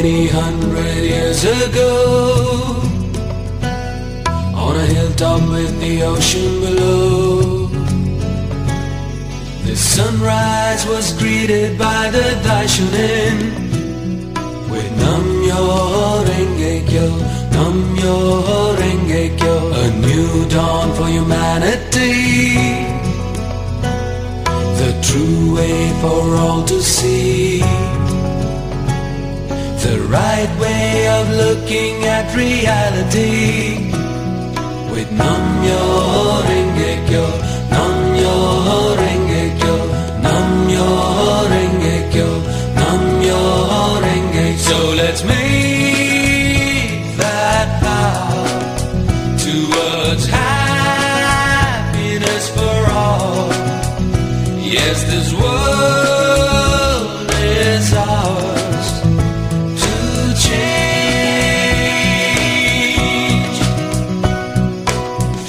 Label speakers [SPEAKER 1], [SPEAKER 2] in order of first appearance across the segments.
[SPEAKER 1] Many 100 years ago, on a hilltop with the ocean below, the sunrise was greeted by the Daishonin with Namyo Renge-kyo, Namyo Renge-kyo, a new dawn for humanity, the true way for all to see, the right way of looking at reality. With Namyo Renge-kyo, Namyo Renge-kyo, Namyo Renge-kyo, Namyo Renge-kyo. So let's make that vow towards happiness for all. Yes, this world is ours to change.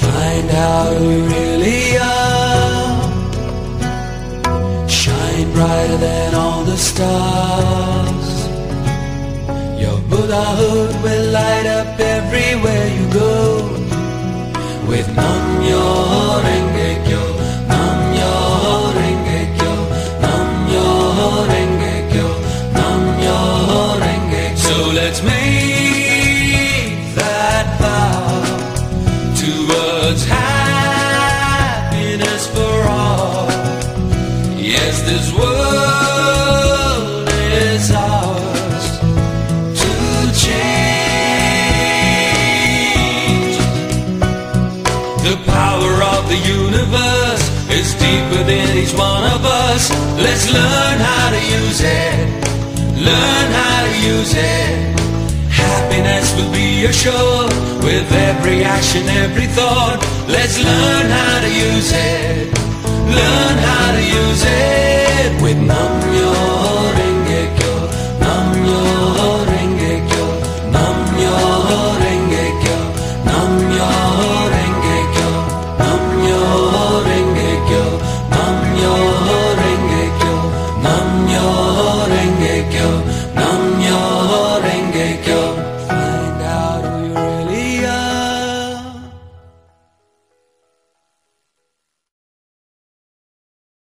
[SPEAKER 1] Find out who we really are. Shine brighter than all the stars. Your Buddhahood will light up everywhere you go. With Namyo Renge-kyo, Namyo Renge-kyo, Namyo Renge-kyo, Namyo Renge-kyo. So let's make that vow towards happiness for all. Yes, this world is ours to change. The power of the universe is deep within each one of us. Let's learn how to use it. Learn how to use it. Happiness will be assured with every action, every thought. Let's learn how to use it. Learn how to use it.